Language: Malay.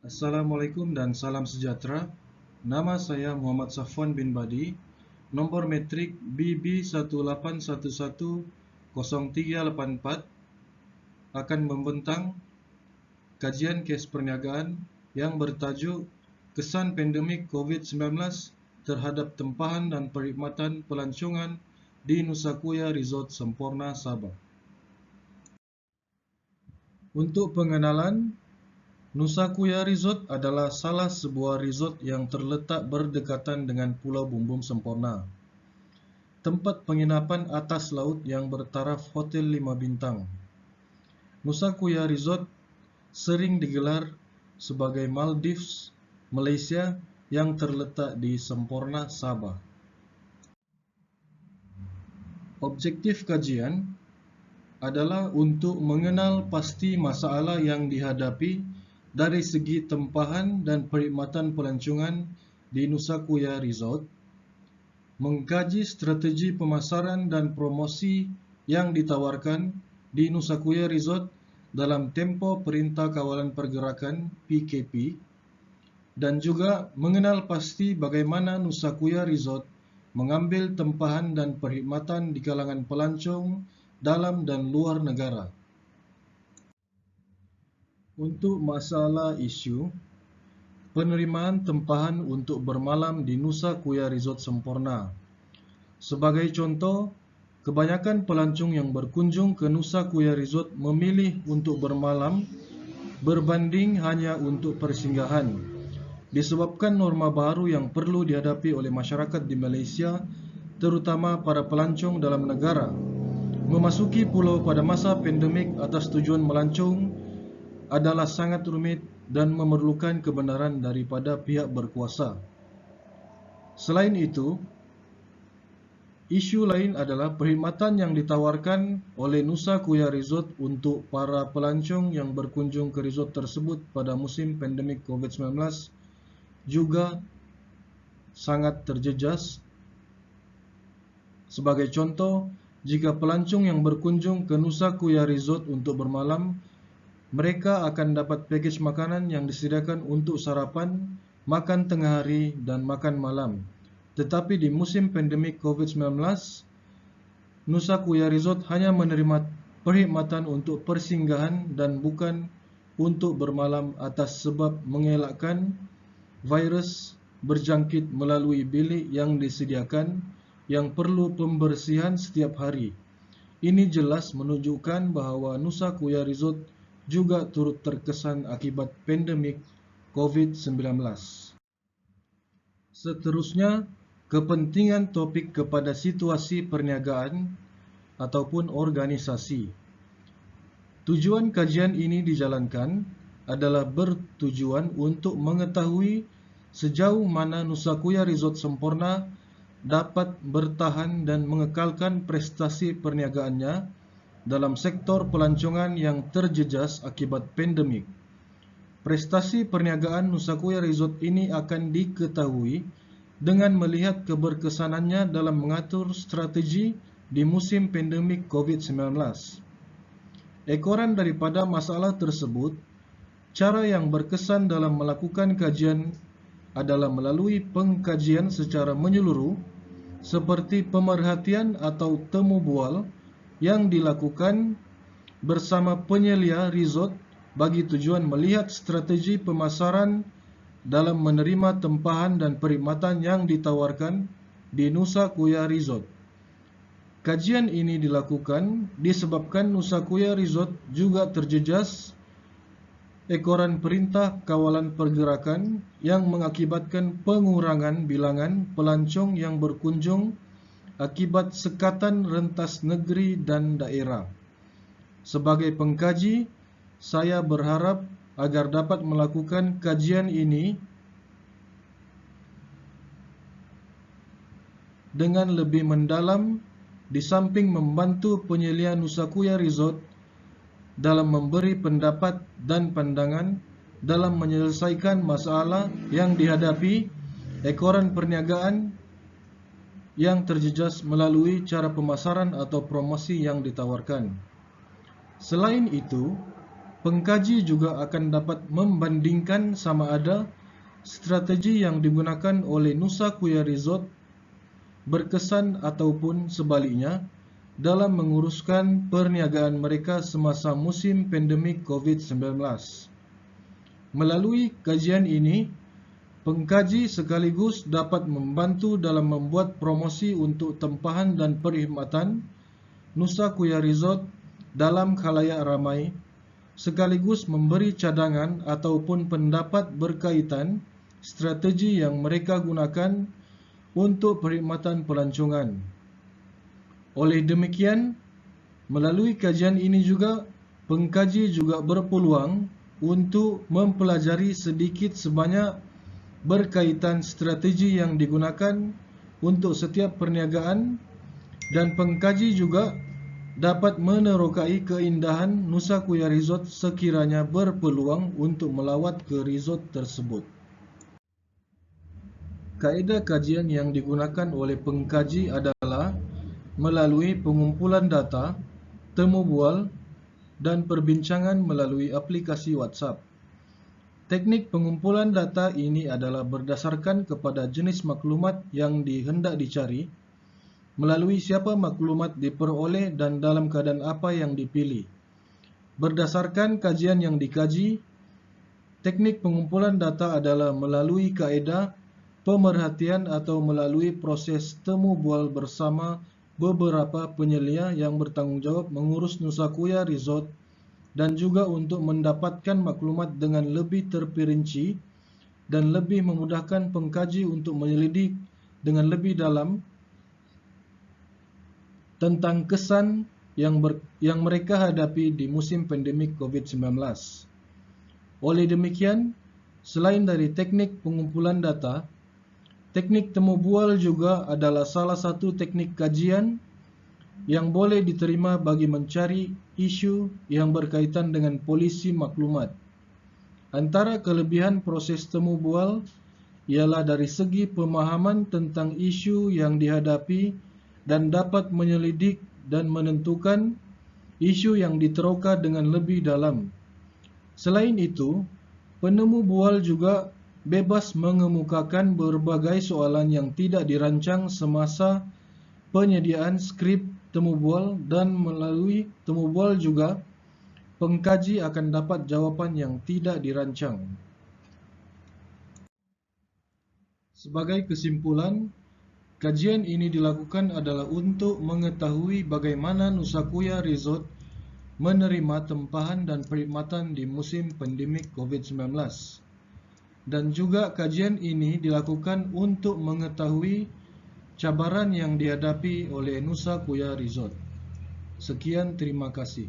Assalamualaikum dan salam sejahtera. Nama saya Muhammad Safwan bin Badi. Nombor metrik BB18110384 akan membentang kajian kes perniagaan yang bertajuk Kesan Pandemik COVID-19 terhadap Tempahan dan Perkhidmatan Pelancongan di Nusa Kuya Resort Semporna, Sabah. Untuk pengenalan, Nusa Kuya Resort adalah salah sebuah resort yang terletak berdekatan dengan Pulau Bumbung Semporna. Tempat penginapan atas laut yang bertaraf Hotel 5 Bintang. Nusa Kuya Resort sering digelar sebagai Maldives, Malaysia yang terletak di Semporna, Sabah. Objektif kajian adalah untuk mengenal pasti masalah yang dihadapi dari segi tempahan dan perkhidmatan pelancongan di Nusa Kuya Resort, mengkaji strategi pemasaran dan promosi yang ditawarkan di Nusa Kuya Resort dalam tempoh Perintah Kawalan Pergerakan PKP, dan juga mengenal pasti bagaimana Nusa Kuya Resort mengambil tempahan dan perkhidmatan di kalangan pelancong dalam dan luar negara. Untuk masalah isu penerimaan tempahan untuk bermalam di Nusa Kuya Resort Semporna. Sebagai contoh, kebanyakan pelancong yang berkunjung ke Nusa Kuya Resort memilih untuk bermalam berbanding hanya untuk persinggahan, disebabkan norma baru yang perlu dihadapi oleh masyarakat di Malaysia, terutama para pelancong dalam negara. Memasuki pulau pada masa pandemik atas tujuan melancong adalah sangat rumit dan memerlukan kebenaran daripada pihak berkuasa. Selain itu, isu lain adalah perkhidmatan yang ditawarkan oleh Nusa Kuya Resort untuk para pelancong yang berkunjung ke resort tersebut pada musim pandemik COVID-19 juga sangat terjejas. Sebagai contoh, jika pelancong yang berkunjung ke Nusa Kuya Resort untuk bermalam, mereka akan dapat pakej makanan yang disediakan untuk sarapan, makan tengah hari dan makan malam. Tetapi di musim pandemik COVID-19, Nusa Kuya Resort hanya menerima perkhidmatan untuk persinggahan dan bukan untuk bermalam atas sebab mengelakkan virus berjangkit melalui bilik yang disediakan yang perlu pembersihan setiap hari. Ini jelas menunjukkan bahawa Nusa Kuya Resort juga turut terkesan akibat pandemik COVID-19. Seterusnya, kepentingan topik kepada situasi perniagaan ataupun organisasi. Tujuan kajian ini dijalankan adalah bertujuan untuk mengetahui sejauh mana Nusa Kuya Resort Semporna dapat bertahan dan mengekalkan prestasi perniagaannya dalam sektor pelancongan yang terjejas akibat pandemik. Prestasi perniagaan Nusa Kuya Resort ini akan diketahui dengan melihat keberkesanannya dalam mengatur strategi di musim pandemik COVID-19. Ekoran daripada masalah tersebut, cara yang berkesan dalam melakukan kajian adalah melalui pengkajian secara menyeluruh seperti pemerhatian atau temu bual yang dilakukan bersama penyelia resort bagi tujuan melihat strategi pemasaran dalam menerima tempahan dan perkhidmatan yang ditawarkan di Nusa Kuya Resort. Kajian ini dilakukan disebabkan Nusa Kuya Resort juga terjejas ekoran Perintah Kawalan Pergerakan yang mengakibatkan pengurangan bilangan pelancong yang berkunjung akibat sekatan rentas negeri dan daerah. Sebagai pengkaji, saya berharap agar dapat melakukan kajian ini dengan lebih mendalam di samping membantu penyelia Nusa Kuya Resort dalam memberi pendapat dan pandangan dalam menyelesaikan masalah yang dihadapi ekoran perniagaan yang terjejas melalui cara pemasaran atau promosi yang ditawarkan. Selain itu, Pengkaji juga akan dapat membandingkan sama ada strategi yang digunakan oleh Nusa Kuya Resort berkesan ataupun sebaliknya dalam menguruskan perniagaan mereka semasa musim pandemik COVID-19. Melalui kajian ini, pengkaji sekaligus dapat membantu dalam membuat promosi untuk tempahan dan perkhidmatan Nusa Kuya Resort dalam khalayak ramai, sekaligus memberi cadangan ataupun pendapat berkaitan strategi yang mereka gunakan untuk perkhidmatan pelancongan. Oleh demikian, melalui kajian ini juga, pengkaji juga berpeluang untuk mempelajari sedikit sebanyak berkaitan strategi yang digunakan untuk setiap perniagaan, dan pengkaji juga dapat menerokai keindahan Nusa Kuya Resort sekiranya berpeluang untuk melawat ke resort tersebut. Kaedah kajian yang digunakan oleh pengkaji adalah melalui pengumpulan data, temu bual, dan perbincangan melalui aplikasi WhatsApp. Teknik pengumpulan data ini adalah berdasarkan kepada jenis maklumat yang dihendak dicari, melalui siapa maklumat diperoleh dan dalam keadaan apa yang dipilih. Berdasarkan kajian yang dikaji, teknik pengumpulan data adalah melalui kaedah pemerhatian atau melalui proses temu bual bersama beberapa penyelia yang bertanggungjawab mengurus Nusa Kuya Resort, dan juga untuk mendapatkan maklumat dengan lebih terperinci dan lebih memudahkan pengkaji untuk menyelidik dengan lebih dalam tentang kesan yang mereka hadapi di musim pandemik COVID-19. Oleh demikian, selain dari teknik pengumpulan data, teknik temu bual juga adalah salah satu teknik kajian yang boleh diterima bagi mencari isu yang berkaitan dengan polisi maklumat. Antara kelebihan proses temu bual ialah dari segi pemahaman tentang isu yang dihadapi dan dapat menyelidik dan menentukan isu yang diteroka dengan lebih dalam. Selain itu, penemu bual juga bebas mengemukakan berbagai soalan yang tidak dirancang semasa penyediaan skrip temu bual, dan melalui temu bual juga pengkaji akan dapat jawapan yang tidak dirancang. Sebagai kesimpulan, kajian ini dilakukan adalah untuk mengetahui bagaimana Nusa Kuya Resort menerima tempahan dan perkhidmatan di musim pandemik COVID-19. Dan juga kajian ini dilakukan untuk mengetahui cabaran yang dihadapi oleh Nusa Kuya Resort. Sekian, terima kasih.